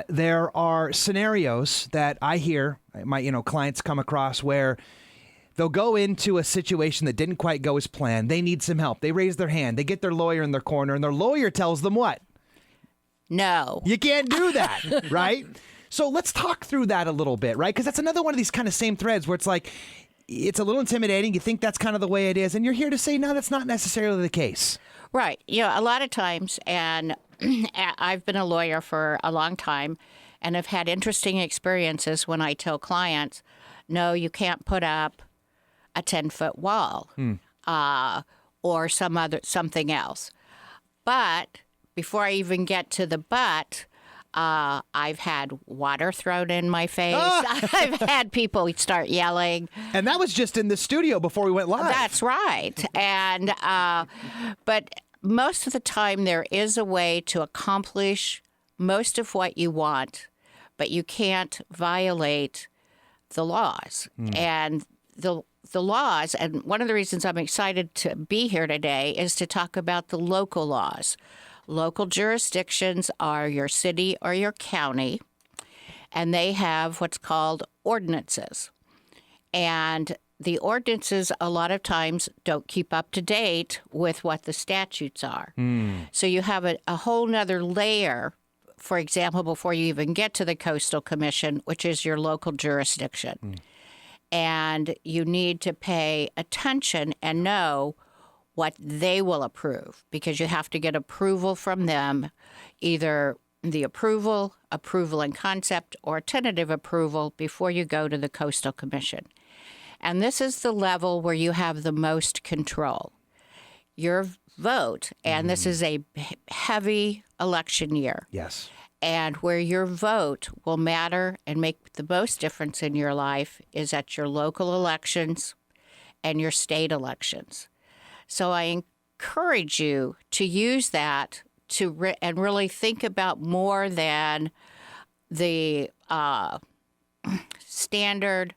There are scenarios that I hear my clients come across where they'll go into a situation that didn't quite go as planned. They need some help. They raise their hand. They get their lawyer in their corner, and their lawyer tells them what? No. You can't do that, right? So let's talk through that a little bit, right? Because that's another one of these kind of same threads where it's like, it's a little intimidating. You think that's kind of the way it is. And you're here to say, no, that's not necessarily the case. Right. A lot of times, and I've been a lawyer for a long time and have had interesting experiences when I tell clients, no, you can't put up a 10-foot wall or something else. But before I even get to the but, I've had water thrown in my face. I've had people start yelling. And that was just in the studio before we went live. That's right. And but most of the time there is a way to accomplish most of what you want, but you can't violate the laws. And the laws, and one of the reasons I'm excited to be here today is to talk about the local laws. Local jurisdictions are your city or your county, and they have what's called ordinances. And the ordinances a lot of times don't keep up to date with what the statutes are. So you have a whole nother layer, for example, before you even get to the Coastal Commission, which is your local jurisdiction. And you need to pay attention and know what they will approve, because you have to get approval from them, either the approval in concept, or tentative approval before you go to the Coastal Commission. And this is the level where you have the most control. Your vote, and this is a heavy election year. Yes. And where your vote will matter and make the most difference in your life is at your local elections and your state elections. So I encourage you to use that and really think about more than the standard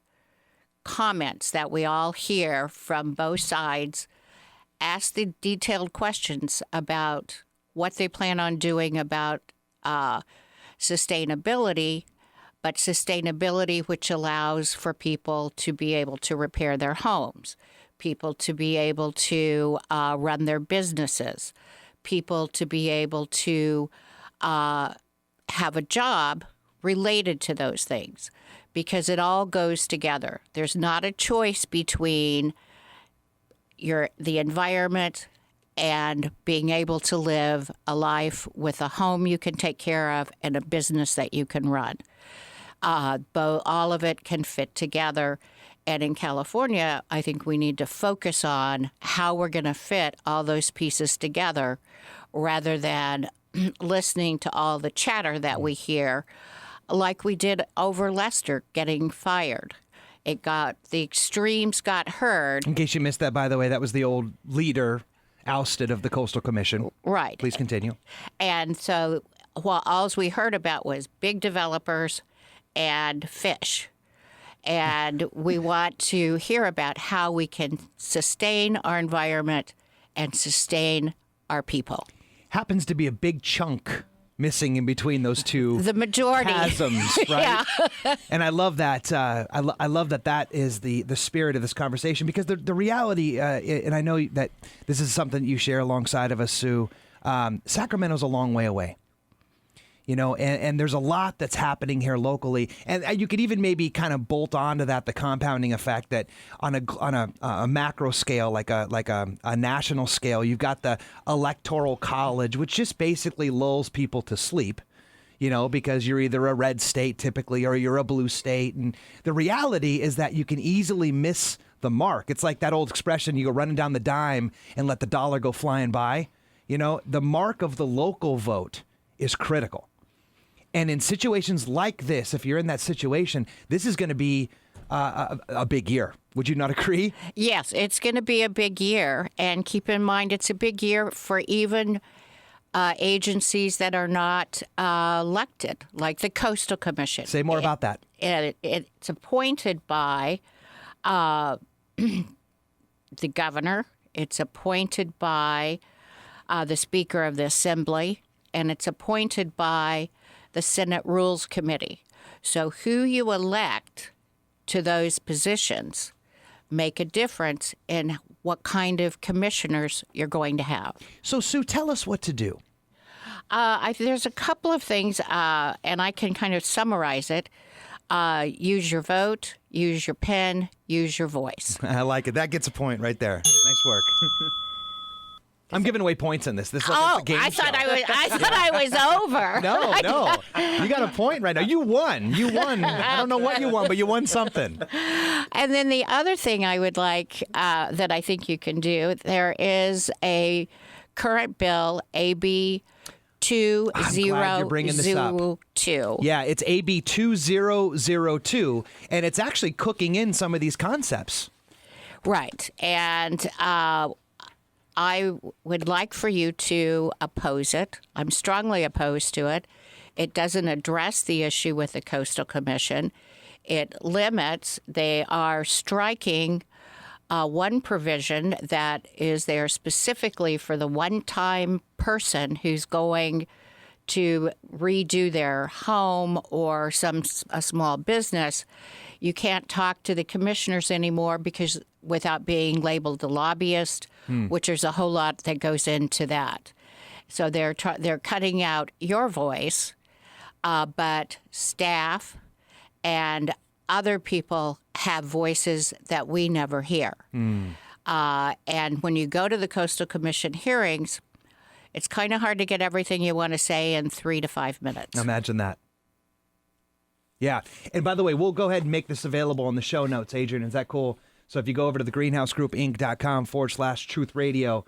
comments that we all hear from both sides. Ask the detailed questions about what they plan on doing about sustainability, but sustainability which allows for people to be able to repair their homes, people to be able to run their businesses, people to be able to have a job related to those things, because it all goes together. There's not a choice between the environment and being able to live a life with a home you can take care of and a business that you can run. All of it can fit together. And in California, I think we need to focus on how we're going to fit all those pieces together rather than listening to all the chatter that we hear, like we did over Lester getting fired. The extremes got heard. In case you missed that, by the way, that was the old leader ousted of the Coastal Commission. Right. Please continue. And so all we heard about was big developers and fish. And we want to hear about how we can sustain our environment and sustain our people. Happens to be a big chunk missing in between those two. The majority. Chasms, right? Yeah. And I love that. I love that is the spirit of this conversation, because the reality, and I know that this is something you share alongside of us, Sue. Sacramento's a long way away. And there's a lot that's happening here locally, and you could even maybe kind of bolt onto that the compounding effect that on a macro scale, like a national scale, you've got the Electoral College, which just basically lulls people to sleep, because you're either a red state typically or you're a blue state, and the reality is that you can easily miss the mark. It's like that old expression: you go running down the dime and let the dollar go flying by. The mark of the local vote is critical. And in situations like this, if you're in that situation, this is going to be a big year. Would you not agree? Yes, it's going to be a big year. And keep in mind, it's a big year for even agencies that are not elected, like the Coastal Commission. Say more about that. It's appointed by the governor. It's appointed by the Speaker of the Assembly. And it's appointed by the Senate Rules Committee. So who you elect to those positions make a difference in what kind of commissioners you're going to have. So, Sue, tell us what to do. There's a couple of things, and I can kind of summarize it. Use your vote, use your pen, use your voice. I like it. That gets a point right there. Nice work. I'm giving away points in this. This is like a game I show. thought I was over. No. You got a point right now. You won. I don't know what you won, but you won something. And then the other thing I would like that I think you can do, there is a current bill, AB 2002. I'm glad you're bringing this up. Yeah, it's AB 2002, and it's actually cooking in some of these concepts. Right. And I would like for you to oppose it. I'm strongly opposed to it. It doesn't address the issue with the Coastal Commission. It limits, they are striking one provision that is there specifically for the one-time person who's going to redo their home or a small business. You can't talk to the commissioners anymore because without being labeled a lobbyist, which there's a whole lot that goes into that. So they're cutting out your voice, but staff and other people have voices that we never hear. And when you go to the Coastal Commission hearings, it's kind of hard to get everything you want to say in 3 to 5 minutes. Imagine that. Yeah. And by the way, we'll go ahead and make this available in the show notes, Adrian. Is that cool? So if you go over to thegreenhousegroupinc.com/Truth Radio,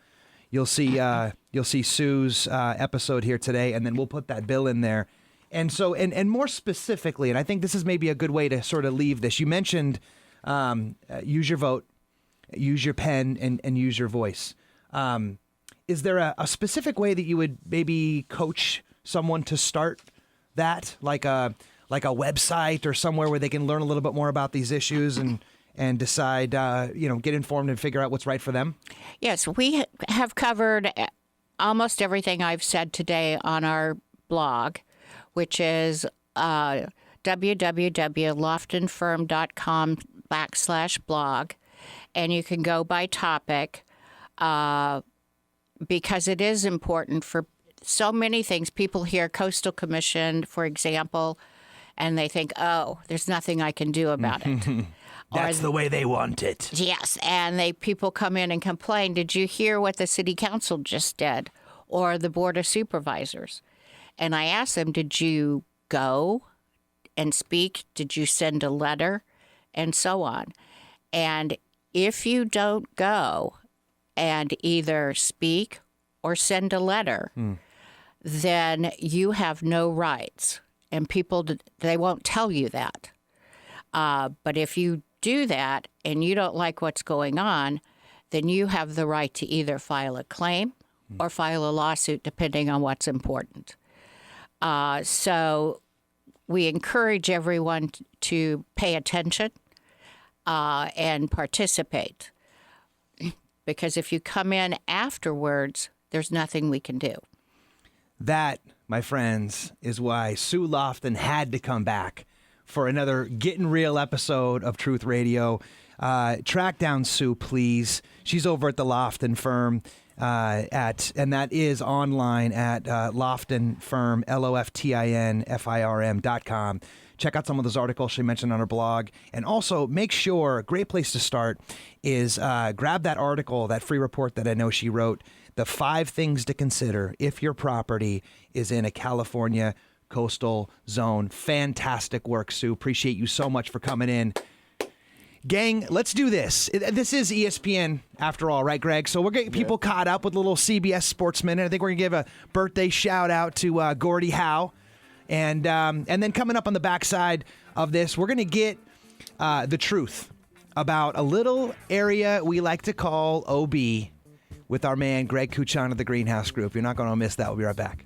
you'll see Sue's episode here today, and then we'll put that bill in there. And so, and more specifically, and I think this is maybe a good way to sort of leave this. You mentioned use your vote, use your pen, and use your voice. Is there a specific way that you would maybe coach someone to start that, like a website or somewhere where they can learn a little bit more about these issues and decide, get informed and figure out what's right for them? Yes, we have covered almost everything I've said today on our blog, which is www.loftinfirm.com/blog. And you can go by topic because it is important for so many things. People hear Coastal Commission, for example, and they think, oh, there's nothing I can do about it. That's the way they want it. Yes, and people come in and complain, did you hear what the city council just did? Or the board of supervisors? And I ask them, did you go and speak? Did you send a letter? And so on. And if you don't go and either speak or send a letter, then you have no rights. And people, they won't tell you that. But if you do that and you don't like what's going on, then you have the right to either file a claim or file a lawsuit, depending on what's important. So we encourage everyone to pay attention and participate. Because if you come in afterwards, there's nothing we can do. That, my friends, is why Sue Loftin had to come back for another Getting Real episode of Truth Radio. Track down Sue, please. She's over at the Loftin Firm, and that is online at Loftin Firm, LOFTINFIRM.com. Check out some of those articles she mentioned on her blog. And also, make sure, a great place to start is grab that article, that free report that I know she wrote, The 5 Things to Consider If Your Property is in a California Coastal Zone. Fantastic work, Sue. Appreciate you so much for coming in. Gang, let's do this. This is ESPN after all, right, Greg? So we're getting people caught up with a little CBS Sports Minute. I think we're going to give a birthday shout out to Gordie Howe. And then coming up on the backside of this, we're going to get the truth about a little area we like to call OB with our man Greg Kuchan of the Greenhouse Group. You're not going to miss that. We'll be right back.